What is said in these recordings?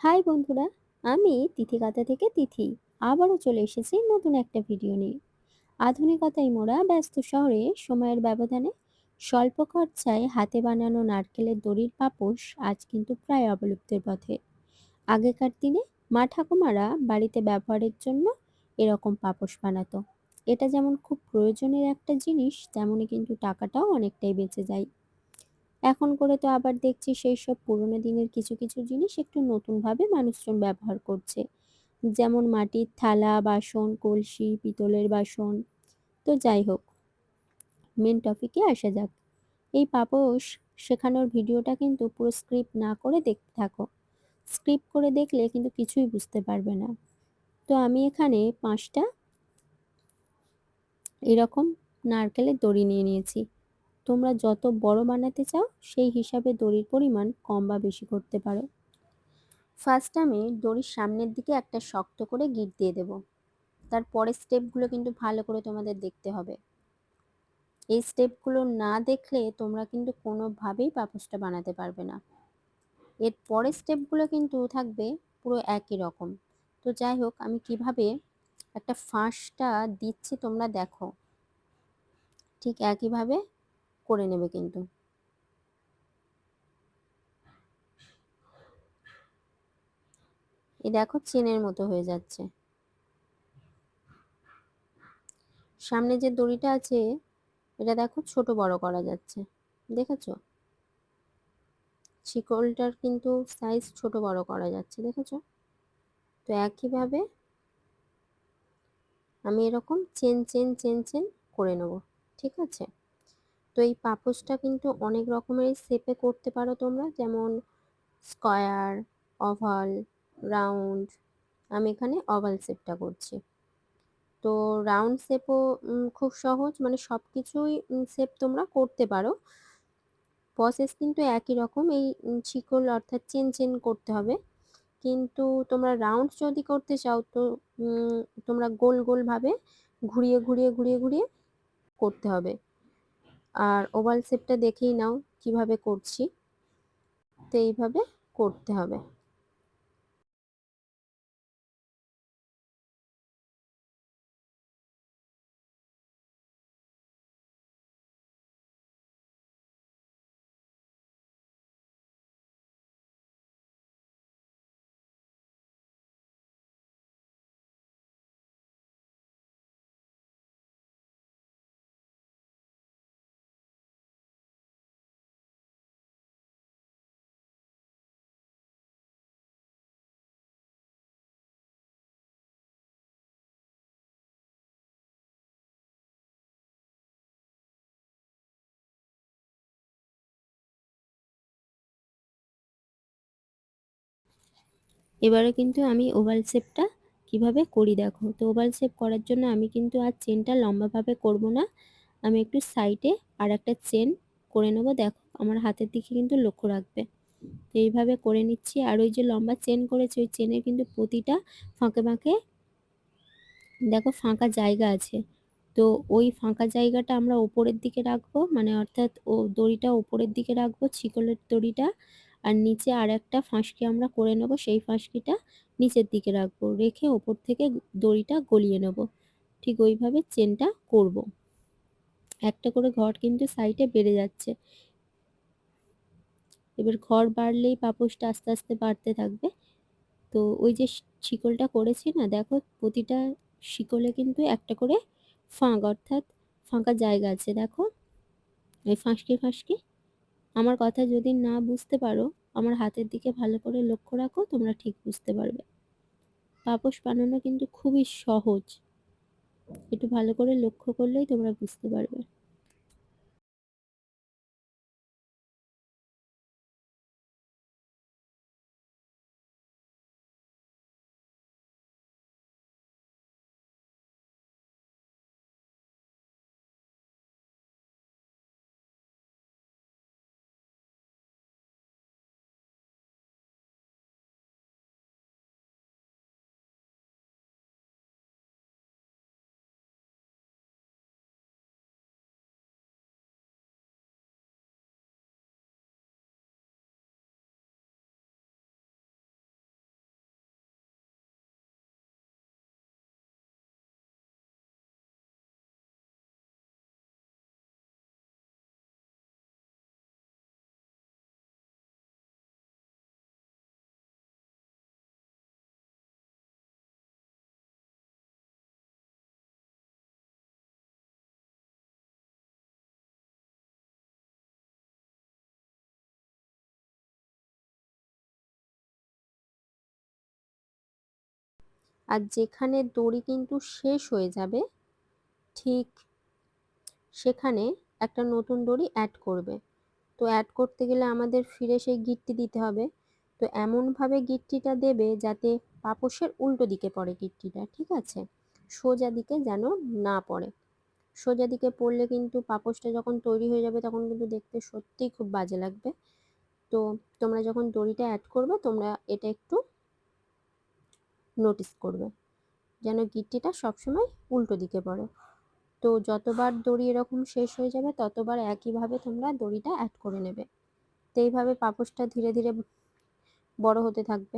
High বন্ধুরা, আমি তিথিকাতা থেকে তিথি আবারও চলে এসেছি নতুন একটা ভিডিও নিয়ে। আধুনিকতায় মোড়া ব্যস্ত শহরে সময়ের ব্যবধানে স্বল্প খরচায় হাতে বানানো নারকেলের দড়ির পাপোশ আজ কিন্তু প্রায় অবলুপ্তির পথে। আগেকার দিনে মা ঠাকুমারা বাড়িতে ব্যবহারের জন্য এরকম পাপোশ বানাতো। এটা যেমন খুব প্রয়োজনের একটা জিনিস, তেমনি কিন্তু টাকাটাও অনেকটাই বেঁচে যায়। এখন করে তো আবার দেখছি সেই সব পুরোনো দিনের কিছু কিছু জিনিস একটু নতুনভাবে মানুষজন ব্যবহার করছে। যেমন মাটির থালা, বাসন, কলসি, পিতলের বাসন। তো যাই হোক, মেন টপিকে আসা যাক। এই পাপোশ শেখানোর ভিডিওটা কিন্তু পুরো স্ক্রিপ্ট না করে দেখতে থাকো। স্ক্রিপ্ট করে দেখলে কিন্তু কিছুই বুঝতে পারবে না। তো আমি এখানে 5টা এরকম নারকেলের দড়ি নিয়ে নিয়েছি। তোমরা যত বড় বানাতে চাও সেই হিসাবে দড়ির পরিমাণ কম বা বেশি করতে পারো। ফার্স্ট আমি দড়ির সামনের দিকে একটা শক্ত করে গিঁট দিয়ে দেব। তার পরের স্টেপগুলো কিন্তু ভালো করে তোমাদের দেখতে হবে। এই স্টেপগুলো না দেখলে তোমরা কিন্তু কোনোভাবেই পাপোশটা বানাতে পারবে না। এর পরের স্টেপগুলো কিন্তু থাকবে পুরো একই রকম। তো যাই হোক, আমি কিভাবে একটা ফাঁসটা দিচ্ছি তোমরা দেখো। ঠিক একইভাবে করে নেবে কিন্তু। এই দেখো, চেনের মতো হয়ে যাচ্ছে। সামনে যে দড়িটা আছে এটা দেখো ছোট বড় করা যাচ্ছে, দেখেছো? শিকলটার কিন্তু সাইজ ছোট বড় করা যাচ্ছে, দেখেছো? তো একইভাবে আমি এরকম চেন চেন চেন চেন করে নেব। ঠিক আছে? তো এই পাপোশটা কিন্তু অনেক রকমের শেপে করতে পারো তোমরা, যেমন স্কয়ার, ওভাল, রাউন্ড। আমি এখানে ওভাল শেপটা করছি। তো রাউন্ড শেপও খুব সহজ, মানে সব কিছুই শেপ তোমরা করতে পারো। প্রসেস কিন্তু একই রকম, এই শিকল অর্থাৎ চেন চেন করতে হবে। কিন্তু তোমরা রাউন্ড যদি করতে চাও তো উম, তোমরা গোল গোল ভাবে ঘুরিয়ে ঘুরিয়ে ঘুরিয়ে ঘুরিয়ে করতে হবে। আর ওভাল শেপটা দেখেই নাও কিভাবে করছি। তো এইভাবে করতে হবে। এবারে কিন্তু আমি ওভাল শেপটা কিভাবে করি দেখো। তো ওভাল শেপ করার জন্য আমি কিন্তু আর চেনটা লম্বাভাবে করব না, আমি একটু সাইডে আর একটা চেন করে নেবো। দেখো আমার হাতের দিকে কিন্তু লক্ষ্য রাখবে। তো এইভাবে করে নিচ্ছি। আর ওই যে লম্বা চেন করেছি ওই চেনের কিন্তু প্রতিটা ফাঁকে ফাঁকে দেখো ফাঁকা জায়গা আছে। তো ওই ফাঁকা জায়গাটা আমরা উপরের দিকে রাখবো, মানে অর্থাৎ ও দড়িটা উপরের দিকে রাখবো, ছিকলের দড়িটা। আর নিচে আর একটা ফাঁসকি আমরা করে নেব, সেই ফাঁসকিটা নিচের দিকে রাখবো, রেখে ওপর থেকে দড়িটা গলিয়ে নেব। ঠিক ওইভাবে চেনটা করব। একটা করে ঘর কিন্তু সাইডে বেড়ে যাচ্ছে। এবার ঘর বাড়লেই পাপোশটা আস্তে আস্তে বাড়তে থাকবে। তো ওই যে শিকলটা করেছি না, দেখো প্রতিটা শিকলে কিন্তু একটা করে ফাঁক অর্থাৎ ফাঁকা জায়গা আছে, দেখো ওই ফাঁসকি ফাঁসকি। আমার কথা যদি না বুঝতে পারো, আমার হাতের দিকে ভালো করে লক্ষ্য রাখো, তোমরা ঠিক বুঝতে পারবে। পাপোশ বানানো কিন্তু খুবই সহজ, একটু ভালো করে লক্ষ্য করলেই তোমরা বুঝতে পারবে। আর যেখানে দড়ি কিন্তু শেষ হয়ে যাবে ঠিক সেখানে একটা নতুন দড়ি অ্যাড করবে। তো অ্যাড করতে গেলে আমাদের ফিরে সেই গিঁটটি দিতে হবে। তো এমনভাবে গিঁটটিটা দেবে যাতে পাপোশের উল্টো দিকে পড়ে গিঁটটিটা, ঠিক আছে? সোজা দিকে যেন না পড়ে। সোজা দিকে পড়লে কিন্তু পাপোশটা যখন তৈরি হয়ে যাবে তখন কিন্তু দেখতে সত্যিই খুব বাজে লাগবে। তো তোমরা যখন দড়িটা অ্যাড করবে তোমরা এটা একটু নোটিস করবে যেন গিঁটটিটা সবসময় উল্টো দিকে পড়ে। তো যতবার দড়ি এরকম শেষ হয়ে যাবে ততবার একইভাবে তোমরা দড়িটা অ্যাড করে নেবে। তো এইভাবে পাপোশটা ধীরে ধীরে বড় হতে থাকবে।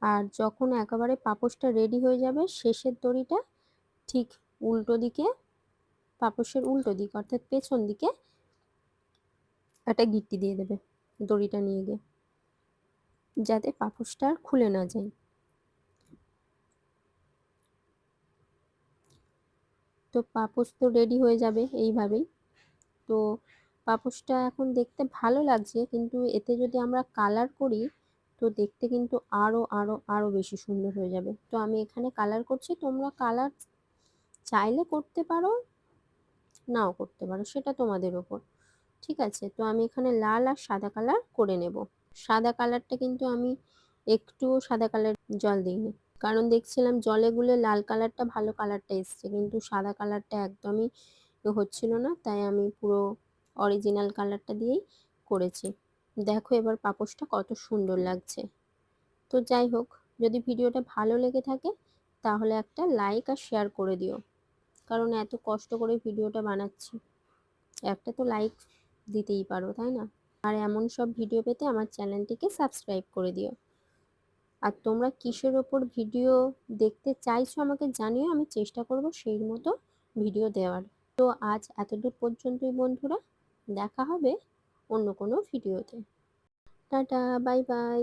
আর যখন একেবারে পাপোশটা রেডি হয়ে যাবে শেষের দড়িটা ঠিক উল্টো দিকে, পাপোশের উল্টো দিক অর্থাৎ পেছন দিকে একটা গিঁট্টি দিয়ে দেবে দড়িটা নিয়ে গিয়ে, যাতে পাপোশটা আর খুলে না যায়। তো পাপোশ তো রেডি হয়ে যাবে এইভাবেই। তো পাপোশটা এখন দেখতে ভালো লাগছে, কিন্তু এতে যদি আমরা কালার করি তো দেখতে কিন্তু আরো আরো আরো বেশি সুন্দর হয়ে যাবে। তো আমি এখানে কালার করছি, তোমরা কালার চাইলে করতে পারো, নাও করতে পারো, সেটা তোমাদের ওপর, ঠিক আছে? তো আমি এখানে লাল আর সাদা কালার করে নেব। সাদা কালারটা কিন্তু আমি একটুও সাদা কালার জল দিইনি, কারণ দেখছিলাম জলে গুলে লাল কালারটা ভালো কালারটা এসছে, কিন্তু সাদা কালারটা একদমই হচ্ছিল না, তাই আমি পুরো অরিজিনাল কালারটা দিয়েই করেছি। দেখো এবার পাপোশটা কত সুন্দর লাগছে। তো যাই হোক, যদি ভিডিওটা ভালো লেগে থাকে তাহলে একটা লাইক আর শেয়ার করে দিও, কারণ এত কষ্ট করে ভিডিওটা বানাচ্ছি, একটা তো লাইক দিতেই পারো, তাই না? আর এমন সব ভিডিও পেতে আমার চ্যানেলটিকে সাবস্ক্রাইব করে দিও। আর তোমরা কিসের ওপর ভিডিও দেখতে চাইছো আমাকে জানিও, আমি চেষ্টা করব সেই মতো ভিডিও দেওয়ার। তো আজ এতদূর পর্যন্তই বন্ধুরা, দেখা হবে অন্য কোনো ভিডিওতে। Tata, bye bye.